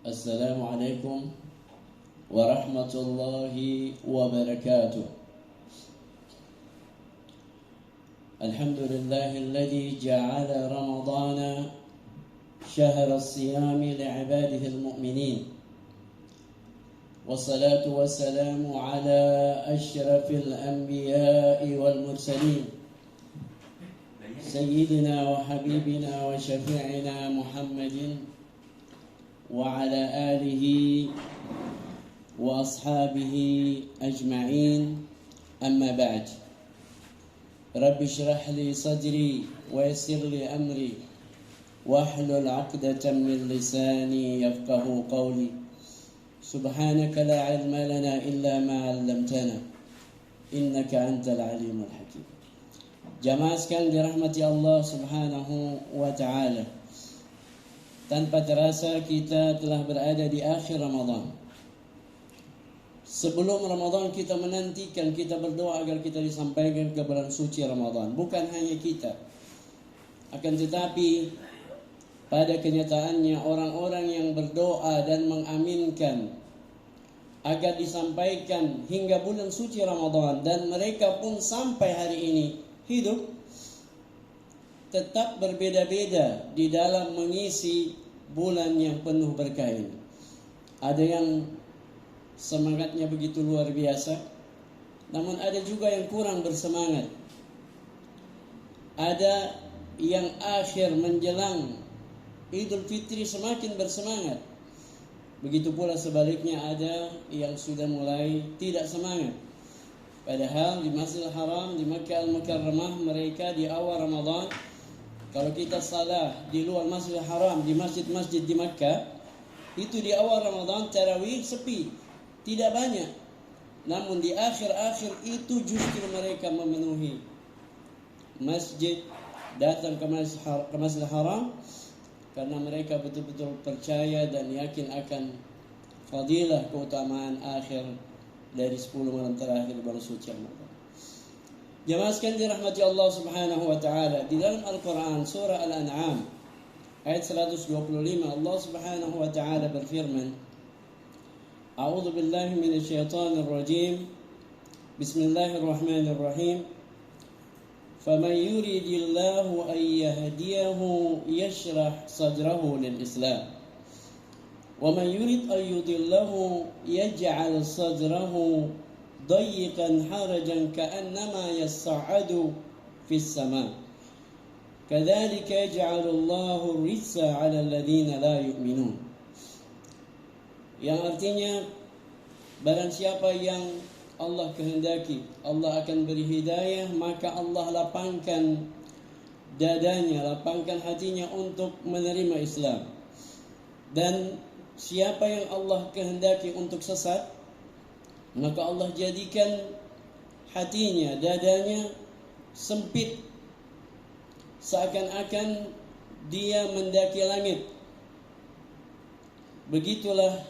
السلام عليكم ورحمة الله وبركاته. الحمد لله الذي جعل رمضان شهر الصيام لعباده المؤمنين، والصلاة والسلام على أشرف الأنبياء والمرسلين سيدنا وحبيبنا وشفيعنا محمد وعلى آله وأصحابه أجمعين. أما بعد، رب اشرح لي صدري ويسر لي أمري واحلل عقدة من لساني يفقه قولي. سبحانك لا علم لنا إلا ما علمتنا إنك أنت العليم الحكيم. Jamaah sekalian dirahmati Allah Subhanahu wa ta'ala, tanpa terasa kita telah berada di akhir Ramadan. Sebelum Ramadan kita menantikan, kita berdoa agar kita disampaikan ke bulan suci Ramadan. Bukan hanya kita, akan tetapi pada kenyataannya orang-orang yang berdoa dan mengaminkan agar disampaikan hingga bulan suci Ramadan, dan mereka pun sampai hari ini hidup, tetap berbeda-beda di dalam mengisi bulan yang penuh berkah ini. Ada yang semangatnya begitu luar biasa, namun ada juga yang kurang bersemangat. Ada yang akhir menjelang Idul Fitri semakin bersemangat. Begitu pula sebaliknya, ada yang sudah mulai tidak semangat. Padahal di Masjidil Haram, di Makkah Al-Mukarramah, mereka di awal Ramadan, kalau kita salah di luar Masjidil Haram, di masjid-masjid di Makkah, itu di awal Ramadan tarawih sepi, tidak banyak. Namun di akhir-akhir itu justru mereka memenuhi masjid, datang ke Masjidil Haram, karena mereka betul-betul percaya dan yakin akan fadilah keutamaan akhir dari 10 malam terakhir bulan suci Ramadan. Jamaah sekalian dirahmati Allah Subhanahu wa taala, di dalam Al-Qur'an surah Al-An'am ayat 125 Allah Subhanahu wa taala berfirman, A'udzu billahi minasyaitonir rajim. Bismillahirrahmanirrahim. Faman yuridillahu an yahdiyahu yashrah sadrahu lil Islam. وَمَنْ يُرِدْ أَنْ يُضِلَّهُ يَجْعَلْ صَدْرَهُ ضَيِّقًا حَرَجًا كَأَنَّمَا يَصَّعَّدُ فِي السَّمَاءِ كَذَلِكَ يَجْعَلُ اللَّهُ الرِّجْسَ عَلَى الَّذِينَ لَا يُؤْمِنُونَ. Yang artinya, barang siapa yang Allah kehendaki, Allah akan beri hidayah, maka Allah lapangkan dadanya, lapangkan hatinya untuk menerima Islam. Dan siapa yang Allah kehendaki untuk sesat, maka Allah jadikan hatinya, dadanya sempit, seakan-akan dia mendaki langit. Begitulah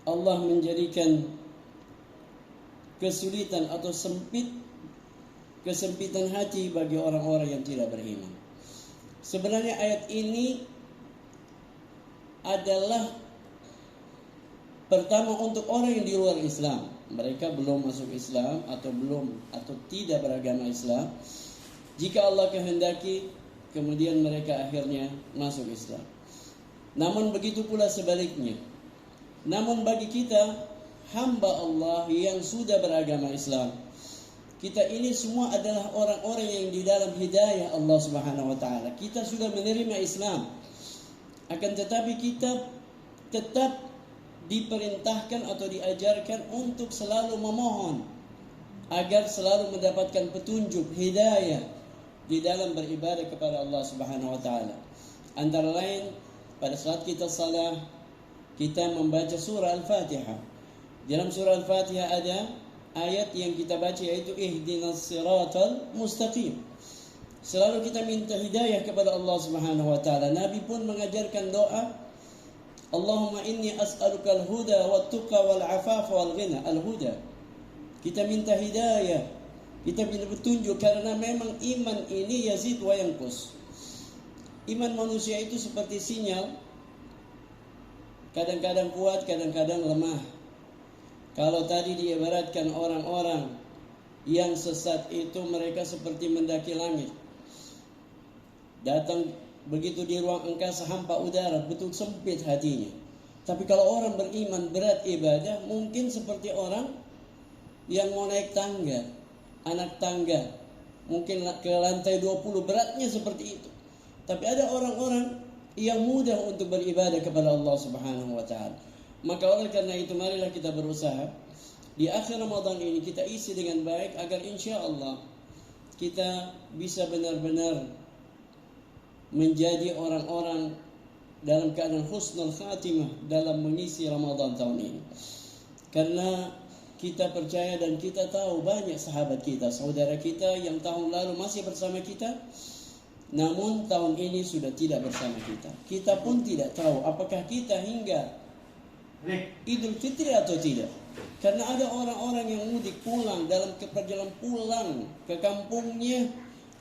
Allah menjadikan kesulitan atau kesempitan hati bagi orang-orang yang tidak beriman. Sebenarnya ayat ini adalah pertama untuk orang yang di luar Islam. Mereka belum masuk Islam atau tidak beragama Islam. Jika Allah kehendaki, kemudian mereka akhirnya masuk Islam. Namun begitu pula sebaliknya. Namun bagi kita hamba Allah yang sudah beragama Islam, kita ini semua adalah orang-orang yang di dalam hidayah Allah Subhanahu wa taala. Kita sudah menerima Islam. Akan tetapi kita tetap diperintahkan atau diajarkan untuk selalu memohon agar selalu mendapatkan petunjuk, hidayah di dalam beribadah kepada Allah Subhanahu wa taala. Antara lain, pada saat kita salat, kita membaca surah Al-Fatihah. Dalam surah Al-Fatihah ada ayat yang kita baca, yaitu ihdinas siratal mustaqim. Selalu kita minta hidayah kepada Allah Subhanahu wa taala. Nabi pun mengajarkan doa, Allahumma inni as'aluka al-huda wat-tuqa wal-'afafa wal-ghina. Al-huda, kita minta hidayah, kita minta petunjuk, karena memang iman ini yazid wa yanqus. Iman manusia itu seperti sinyal kadang-kadang kuat, kadang-kadang lemah. Kalau tadi diibaratkan orang-orang yang sesat itu mereka seperti mendaki langit. Datang begitu di ruang angkasa hampa udara, betul sempit hatinya. Tapi kalau orang beriman berat ibadah, mungkin seperti orang yang mau naik tangga, anak tangga, mungkin ke lantai 20, beratnya seperti itu. Tapi ada orang-orang yang mudah untuk beribadah kepada Allah Subhanahu wa taala. Maka oleh karena itu marilah kita berusaha di akhir Ramadan ini kita isi dengan baik agar insya Allah kita bisa benar-benar menjadi orang-orang dalam keadaan husnul khatimah dalam mengisi Ramadan tahun ini. Karena kita percaya dan kita tahu banyak sahabat kita, saudara kita yang tahun lalu masih bersama kita, namun tahun ini sudah tidak bersama kita. Kita pun tidak tahu apakah kita hingga Idul Fitri atau tidak. Karena ada orang-orang yang mudik pulang, dalam perjalanan pulang ke kampungnya,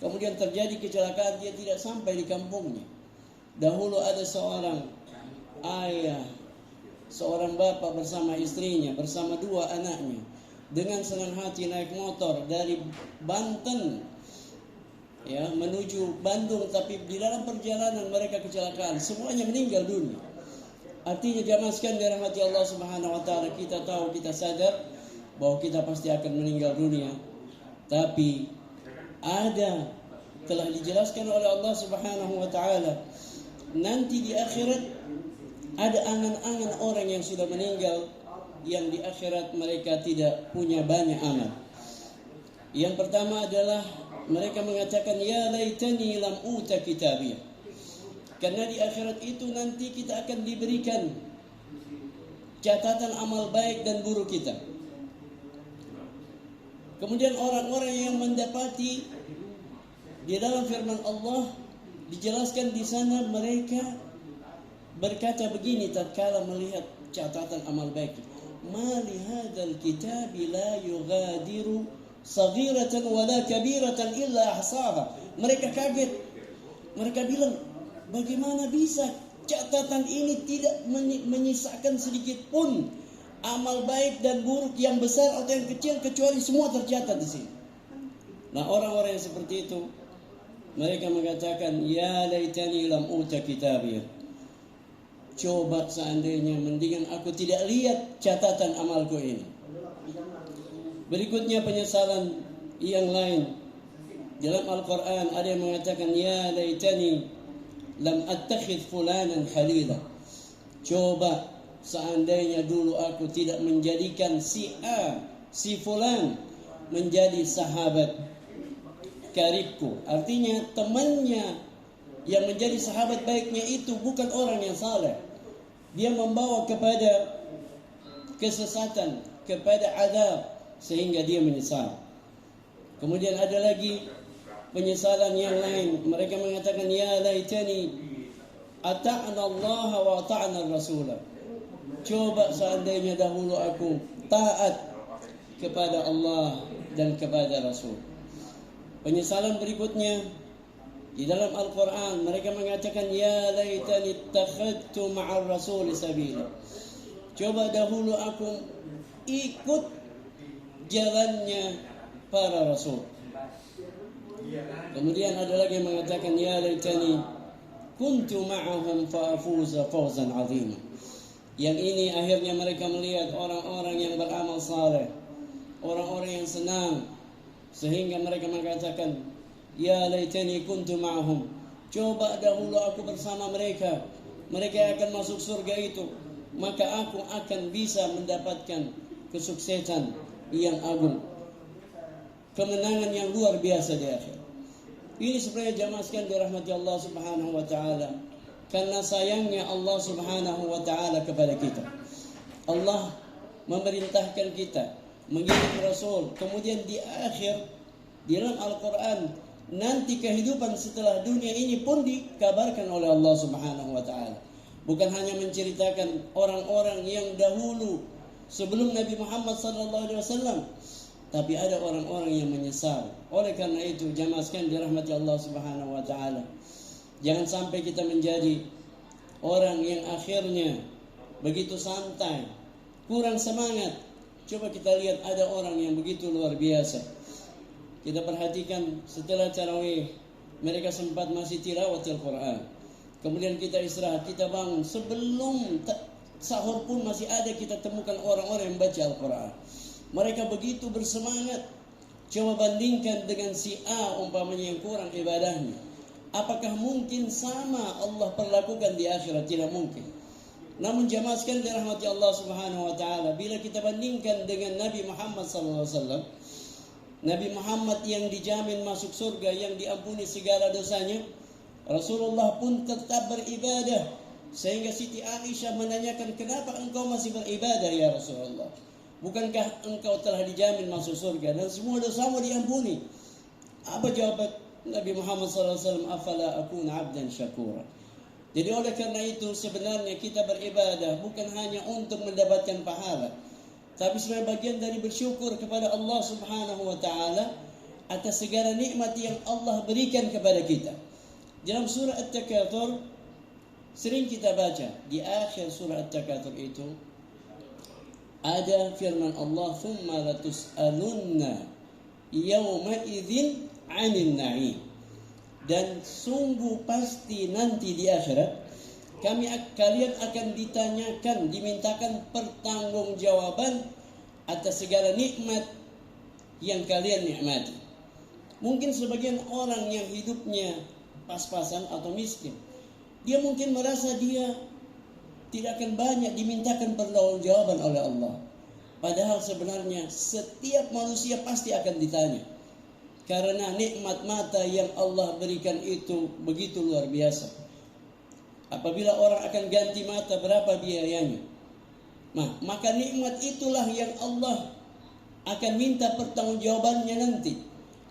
kemudian terjadi kecelakaan, dia tidak sampai di kampungnya. Dahulu ada seorang ayah, seorang bapak bersama istrinya, bersama 2 anaknya, dengan senang hati naik motor dari Banten menuju Bandung, tapi di dalam perjalanan mereka kecelakaan, semuanya meninggal dunia. Artinya jamaah sekalian dirahmati Allah Subhanahu wa taala, kita tahu, kita sadar bahwa kita pasti akan meninggal dunia. Tapi telah dijelaskan oleh Allah Subhanahu wa taala, nanti di akhirat ada angan-angan orang yang sudah meninggal, yang di akhirat mereka tidak punya banyak amal. Yang pertama adalah mereka mengatakan, ya laitani lam uta kitabiyah. Karena di akhirat itu nanti kita akan diberikan catatan amal baik dan buruk kita. Kemudian orang-orang yang mendapati di dalam firman Allah dijelaskan di sana, mereka berkata begini tatkala melihat catatan amal baik, ma li hadzal kitabi la yughadiru saghiratan wala kabiratan illa ahsaha. Mereka kaget. Mereka bilang, bagaimana bisa catatan ini tidak menyisakan sedikit pun amal baik dan buruk, yang besar atau yang kecil, kecuali semua tercatat di sini. Nah, orang-orang yang seperti itu mereka mengatakan, ya laitani lam uta kitabiyah. Coba seandainya mendingan aku tidak lihat catatan amalku ini. Berikutnya penyesalan yang lain. Dalam Al-Quran ada yang mengatakan, ya laitani lam attakhidh fulanan khalila. Coba seandainya dulu aku tidak menjadikan si A, si fulan menjadi sahabat karibku. Artinya temannya yang menjadi sahabat baiknya itu bukan orang yang saleh. Dia membawa kepada kesesatan, kepada azab, sehingga dia menyesal. Kemudian ada lagi penyesalan yang lain. Mereka mengatakan, ya laitani ata'na Allah wa ata'na Rasulah. Coba seandainya dahulu aku taat kepada Allah dan kepada Rasul. Penyesalan berikutnya di dalam Al-Quran, mereka mengatakan, ya laitani ittakhadtu ma'ar Rasul sabila. Coba dahulu aku ikut jalannya para Rasul. Kemudian ada lagi yang mengatakan, ya laitani kuntu ma'ahum fa'afuza fawzan 'azima. Yang ini akhirnya mereka melihat orang-orang yang beramal saleh, orang-orang yang senang, sehingga mereka mengatakan, ya laitani kuntu ma'ahum. Coba dahulu aku bersama mereka. Mereka akan masuk surga itu, maka aku akan bisa mendapatkan kesuksesan yang agung, kemenangan yang luar biasa di akhir. Ini sebenarnya jamaah sekalian dirahmati Allah Subhanahu wa taala, karena sayangnya Allah Subhanahu wa taala kepada kita. Allah memerintahkan kita mengirim Rasul. Kemudian di akhir di dalam Al-Quran, nanti kehidupan setelah dunia ini pun dikabarkan oleh Allah Subhanahu wa taala. Bukan hanya menceritakan orang-orang yang dahulu sebelum Nabi Muhammad sallallahu alaihi wasallam, tapi ada orang-orang yang menyesal. Oleh karena itu, jamaah sekalian dirahmati Allah Subhanahu wa taala, jangan sampai kita menjadi orang yang akhirnya begitu santai, kurang semangat. Coba kita lihat ada orang yang begitu luar biasa. Kita perhatikan setelah tarawih, mereka sempat masih tilawatil Quran. Kemudian kita istirahat, kita bangun. Sebelum sahur pun masih ada kita temukan orang-orang yang baca Al-Quran. Mereka begitu bersemangat. Coba bandingkan dengan si A umpamanya yang kurang ibadahnya. Apakah mungkin sama Allah perlakukan di akhirat? Tidak mungkin. Namun jamaah sekalian dirahmati Allah Subhanahu wa taala, bila kita bandingkan dengan Nabi Muhammad SAW, Nabi Muhammad yang dijamin masuk surga, yang diampuni segala dosanya, Rasulullah pun tetap beribadah. Sehingga Siti Aisyah menanyakan, kenapa engkau masih beribadah ya Rasulullah? Bukankah engkau telah dijamin masuk surga dan semua dosamu diampuni? Apa jawaban Nabi Muhammad SAW? Afala akuna abdan syakura. Jadi oleh karena itu sebenarnya kita beribadah bukan hanya untuk mendapatkan pahala, tapi sebagai bagian dari bersyukur kepada Allah Subhanahu wa taala atas segala nikmat yang Allah berikan kepada kita. Dalam surah At-Takatsur sering kita baca, di akhir surah At-Takatsur itu ada firman Allah, "Tsumma latus'alunna yawma idzin 'anil na'im." Dan sungguh pasti nanti di akhirat kalian akan ditanyakan, dimintakan pertanggungjawaban atas segala nikmat yang kalian nikmati. Mungkin sebagian orang yang hidupnya pas-pasan atau miskin, dia mungkin merasa dia tidak akan banyak dimintakan pertanggungjawaban oleh Allah. Padahal sebenarnya setiap manusia pasti akan ditanya. Karena nikmat mata yang Allah berikan itu begitu luar biasa. Apabila orang akan ganti mata, berapa biayanya? Nah, maka nikmat itulah yang Allah akan minta pertanggungjawabannya nanti.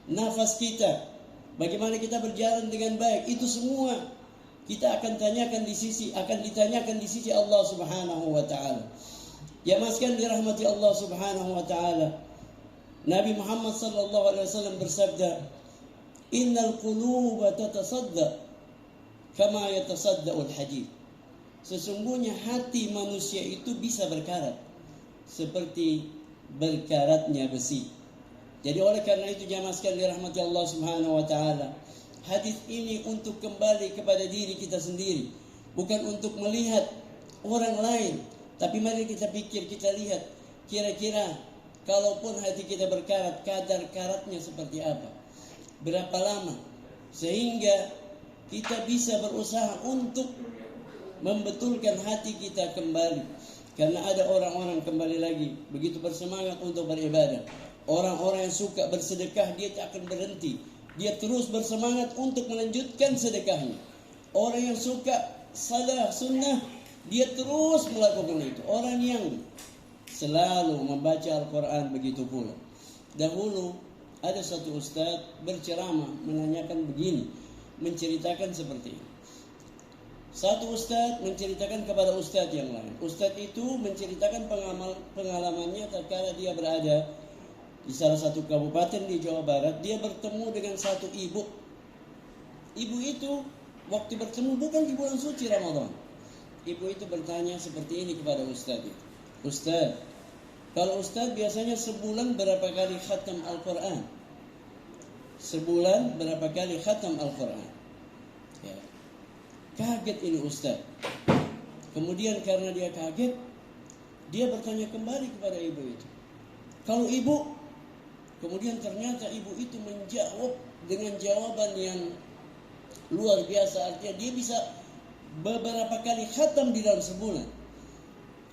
Nafas kita, bagaimana kita berjalan dengan baik, itu semua kita akan ditanyakan di sisi Allah Subhanahu wa taala. Ya maskan dirahmati Allah Subhanahu wa taala. Nabi Muhammad sallallahu alaihi wasallam bersabda, "Innal quluba tatasadda kama yatasadda'ul hadid." Sesungguhnya hati manusia itu bisa berkarat seperti berkaratnya besi. Jadi oleh karena itu jamaah sekalian dirahmati Allah Subhanahu wa taala, hadis ini untuk kembali kepada diri kita sendiri, bukan untuk melihat orang lain, tapi mari kita pikir, kita lihat kira-kira kalaupun hati kita berkarat, kadar karatnya seperti apa? Berapa lama? Sehingga kita bisa berusaha untuk membetulkan hati kita kembali. Karena ada orang-orang kembali lagi begitu bersemangat untuk beribadah. Orang-orang yang suka bersedekah, dia tak akan berhenti. Dia terus bersemangat untuk melanjutkan sedekahnya. Orang yang suka salah sunnah, dia terus melakukan itu. Orang yang selalu membaca Al-Quran begitu pula. Dahulu ada satu ustaz berceramah menanyakan begini, menceritakan seperti ini. Satu ustaz menceritakan kepada ustaz yang lain. Ustaz itu menceritakan pengalamannya tatkala dia berada di salah satu kabupaten di Jawa Barat. Dia bertemu dengan satu ibu. Ibu itu waktu bertemu bukan di bulan suci Ramadan. Ibu itu bertanya seperti ini kepada ustaz itu. Ustaz, kalau ustaz biasanya sebulan berapa kali khatam Al-Quran? Sebulan berapa kali khatam Al-Quran? Ya. Kaget ini ustaz. Kemudian karena dia kaget, dia bertanya kembali kepada ibu itu. Kalau ibu, kemudian ternyata ibu itu menjawab dengan jawaban yang luar biasa. Artinya dia bisa beberapa kali khatam di dalam sebulan.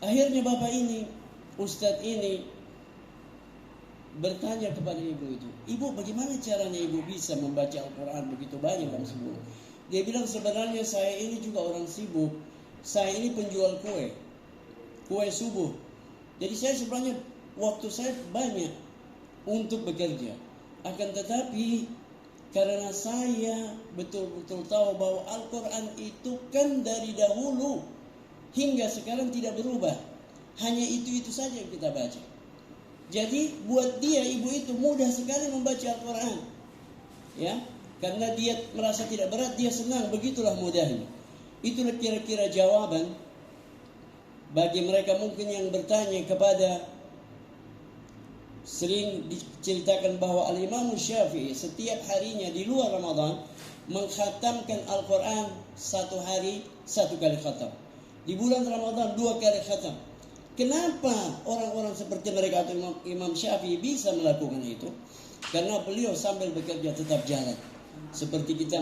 Akhirnya bapak ini, ustadz ini bertanya kepada ibu itu, "Ibu, bagaimana caranya ibu bisa membaca Al-Quran begitu banyak dalam sebulan?" Dia bilang, "Sebenarnya saya ini juga orang sibuk. Saya ini penjual kue subuh. Jadi saya sebenarnya waktu saya banyak untuk bekerja. Akan tetapi karena saya betul-betul tahu bahwa Al-Quran itu kan dari dahulu hingga sekarang tidak berubah. Hanya itu-itu saja yang kita baca. Jadi buat dia, ibu itu mudah sekali membaca Al-Quran. Ya, karena dia merasa tidak berat, dia senang, begitulah mudahnya." Itulah kira-kira jawaban Bagi mereka mungkin yang bertanya kepada, sering diceritakan bahwa Al-Imam Syafi'i setiap harinya di luar Ramadan mengkhatamkan Al-Quran satu hari 1 kali khatam. Di bulan Ramadan 2 kali khatam. Kenapa orang-orang seperti mereka atau Imam Syafi'i bisa melakukan itu? Karena beliau sambil bekerja tetap jalan. Seperti kita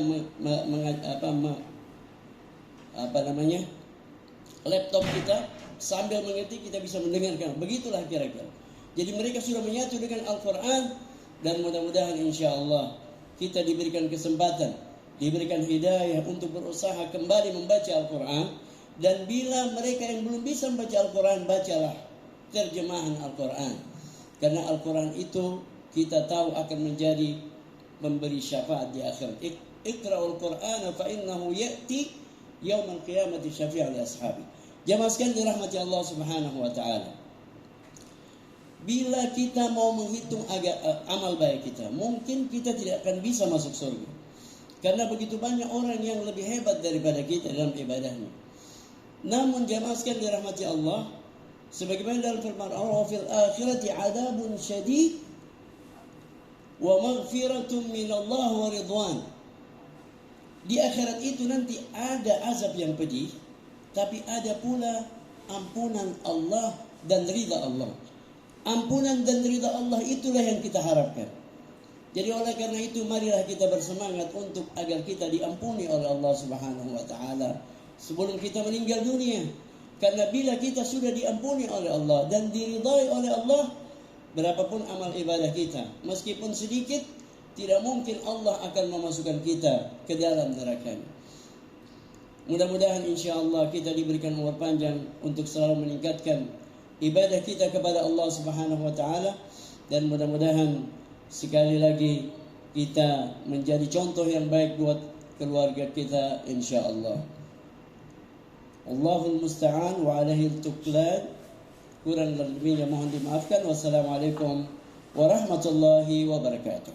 laptop kita sambil mengetik kita bisa mendengarkan. Begitulah kira-kira. Jadi mereka sudah menyatu dengan Al-Quran, dan mudah-mudahan insya Allah kita diberikan kesempatan, diberikan hidayah untuk berusaha kembali membaca Al-Quran. Dan bila mereka yang belum bisa membaca Al-Quran, bacalah terjemahan Al-Quran. Karena Al-Quran itu kita tahu akan menjadi memberi syafaat di akhirat. Iqra'ul Qur'ana fa innahu ya'ti yaumal qiyamati syafi'an li ashabi. Jamaah sekalian dirahmati Allah Subhanahu wa taala. Bila kita mau menghitung amal baik kita, mungkin kita tidak akan bisa masuk surga. Karena begitu banyak orang yang lebih hebat daripada kita dalam ibadahnya. Namun jamaah sekalian dirahmati Allah, sebagaimana dalam firman Allah, fil akhirati adabun syadid wa maghfiratun minallah wa ridwan. Di akhirat itu nanti ada azab yang pedih, tapi ada pula ampunan Allah dan ridha Allah. Ampunan dan ridha Allah itulah yang kita harapkan. Jadi oleh karena itu marilah kita bersemangat untuk agar kita diampuni oleh Allah Subhanahu wa taala sebelum kita meninggal dunia. Karena bila kita sudah diampuni oleh Allah dan diridhai oleh Allah, berapapun amal ibadah kita, meskipun sedikit, tidak mungkin Allah akan memasukkan kita ke dalam neraka. Mudah-mudahan insyaAllah kita diberikan umur panjang untuk selalu meningkatkan ibadah kita kepada Allah Subhanahu wa taala, dan mudah-mudahan sekali lagi kita menjadi contoh yang baik buat keluarga kita insyaallah. Allahul musta'an wa alaihi tuklan. Kurang lebihnya mohon dimaafkan. Wassalamualaikum warahmatullahi wabarakatuh.